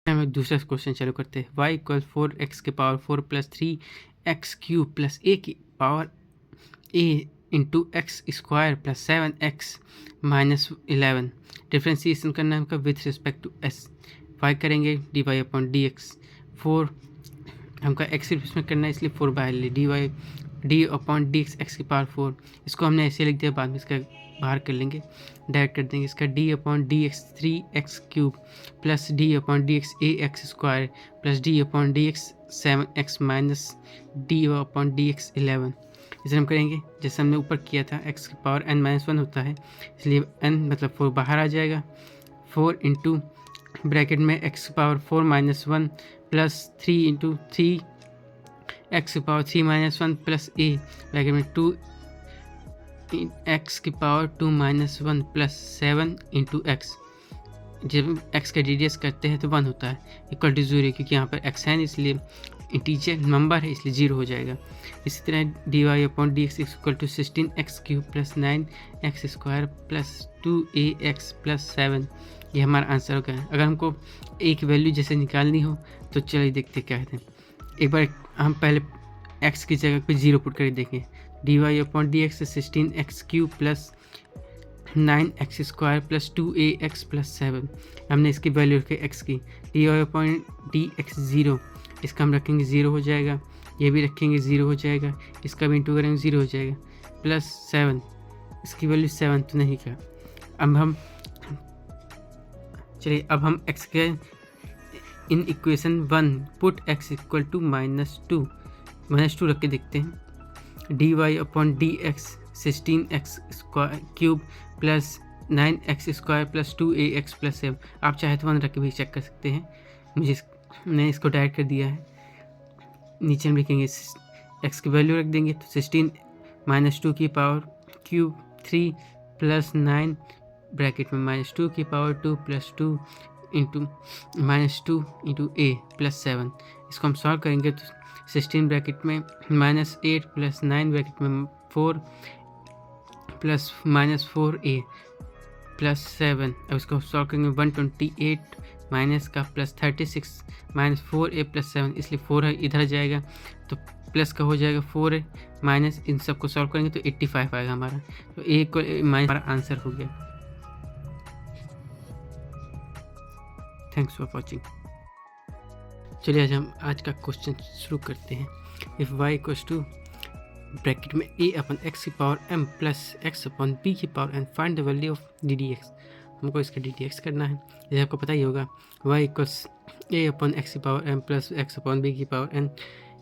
हम एक दूसरा क्वेश्चन चालू करते हैं। y इक्वल 4x के power 4 plus 3x cube plus a की power a into X square plus 7x minus 11 differentiation करना है हमका with respect to s। y करेंगे D Y upon D X. 4 हमका x रिप्लेसमेंट करना है इसलिए 4 बाहर ले D Y D upon D x x की पावर 4। इसको हमने ऐसे लिख दिया, बाद में इसका बाहर कर लेंगे, डायरेक्ट कर देंगे। इसका d upon D x 3x cube plus d upon D x a x square plus d upon D x 7x minus d upon D x 11। इसे हम करेंगे जैसे हमने ऊपर किया था, x की पावर n माइनस 1 होता है इसलिए n मतलब 4 बाहर आ जाएगा। 4 इंटू ब्रैकेट में x की power 4 minus 1 plus 3 into 3 x की power 3 minus 1 plus a bracket में 2 x की power 2 minus 1 plus 7 into x. जब x का डी करते हैं तो 1 होता है इक्वल टू 0, क्योंकि यहाँ पर x है इसलिए इंटीजर नंबर है इसलिए 0 हो जाएगा। इसी तरह D Y upon D X equal to 16x cube plus 9x square plus 2ax plus 7, ये हमारा आंसर होगा। अगर हमको एक वैल्यू जैसे निकालनी हो तो चलिए देखते क्या कहते हैं। एक बार हम पहले x की जगह पे 0 पुट करके देखें। D Y upon D X 16x cube plus 9x square plus 2ax plus 7, हमने इसकी वैल्यू रखी x की। D Y upon D X 0, इसका हम रखेंगे 0 हो जाएगा, ये भी रखेंगे 0 हो जाएगा, इसका भी इंटू करेंगे 0 हो जाएगा, प्लस 7, इसकी वैल्यू 7 तो नहीं का। अब हम चलिए अब हम x के इन equation 1 put x equal to -2 रख के देखते हैं। D Y upon D X 16x square cube plus 9x square plus 2ax plus 7, आप चाहे तो 1 रख के भी चेक कर सकते हैं। मैंने इसको डायरेक्ट कर दिया है। नीचे हम लिखेंगे x की वैल्यू रख देंगे तो 16 माइनस 2 की पावर क्यूब 3 प्लस 9 ब्रैकेट में माइनस 2 की power 2 plus 2 into minus 2 into a plus 7। इसको हम सॉल्व करेंगे तो 16 ब्रैकेट में माइनस 8 प्लस 9 ब्रैकेट में 4 प्लस माइनस 4a प्लस 7। अब इसको सॉल्व करेंगे 128 माइनस का प्लस 36 माइनस 4a प्लस 7, इसलिए 4 है इधर जाएगा तो प्लस का हो जाएगा 4a माइनस, इन सब को सॉल्व करेंगे तो 85 आएगा हमारा, तो a को माइनस हमारा आंसर हो गया। Thanks for watching. चलिए आज का क्वेश्चन शुरू करते हैं। If y equals to bracket में a अपन x की पावर m प्लस x अपन b की power n, find the value of D D x. हमको इसका डी डी एक्स करना है, जैसे आपको पता ही होगा y equals a upon x की पावर m प्लस x अपन b की पावर n।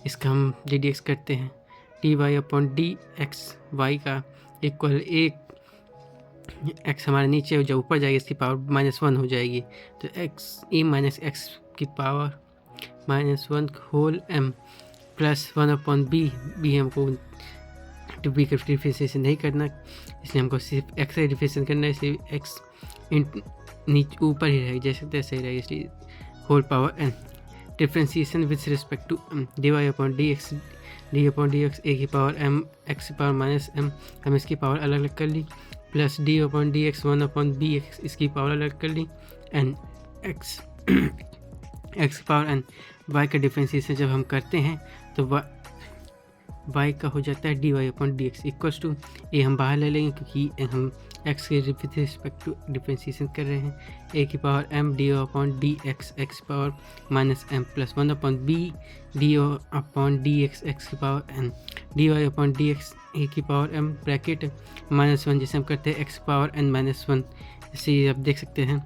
इसका हम डी डी एक्स करते हैं। डी वाई अपन डी एक्स वाई का इक्वल x हमारे नीचे जब ऊपर जाएगी इसकी पावर -1 हो जाएगी, तो a माइनस एक्स की power -1 whole m plus 1 upon b हमको टू बी का डिफरेंशिएशन नहीं करना, इसलिए हमको सिर्फ x का डिफरेंशिएशन करना है, इसलिए x नीचे ऊपर ही रहेगी जैसे तैसे ही रहेगी, इसलिए whole power n। Differentiation with respect to d Y upon D x a की पावर m x की पावर माइनस m, हम इसकी पावर अलग अलग कर ली, plus d upon D x 1 upon b x, इसकी पावर अलग कर ली, n x x की पावर n। y का डिफरेंशिएशन जब हम करते हैं तो y का हो जाता है D Y upon D X equals to a हम बाहर ले लेंगे क्योंकि हम x के विथ रिस्पेक्ट टू डिफरेंशिएशन कर रहे हैं। a की power m d upon D x x की power minus m plus 1 upon b d upon D x x की power n, d Y upon D x a की power m bracket -1, जैसे हम करते हैं x की power n minus 1, जैसे आप देख सकते हैं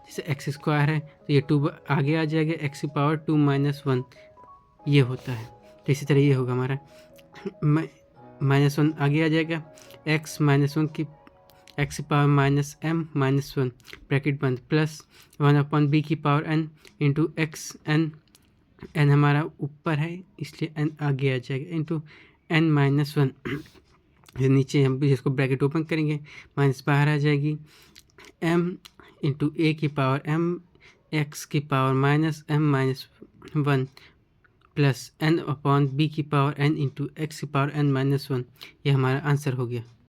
जैसे x स्क्वायर है तो ये 2 आगे आ जाएगा, x की पावर 2 माइनस 1 ये होता है। तो इसी तरह ये होगा हमारा -1 आगे आ जाएगा, x -1 की x की power minus m minus 1 bracket बंद प्लस 1 अपॉन b की power n into x n हमारा ऊपर है इसलिए n आगे आ जाएगा इंटू n माइनस 1। नीचे हम जिसको ब्रैकेट ओपन करेंगे माइनस बाहर आ जाएगी, m इंटू a की पावर m x की power minus m minus 1 plus n upon b की पावर n इंटू x की पावर n माइनस 1, ये हमारा आंसर हो गया।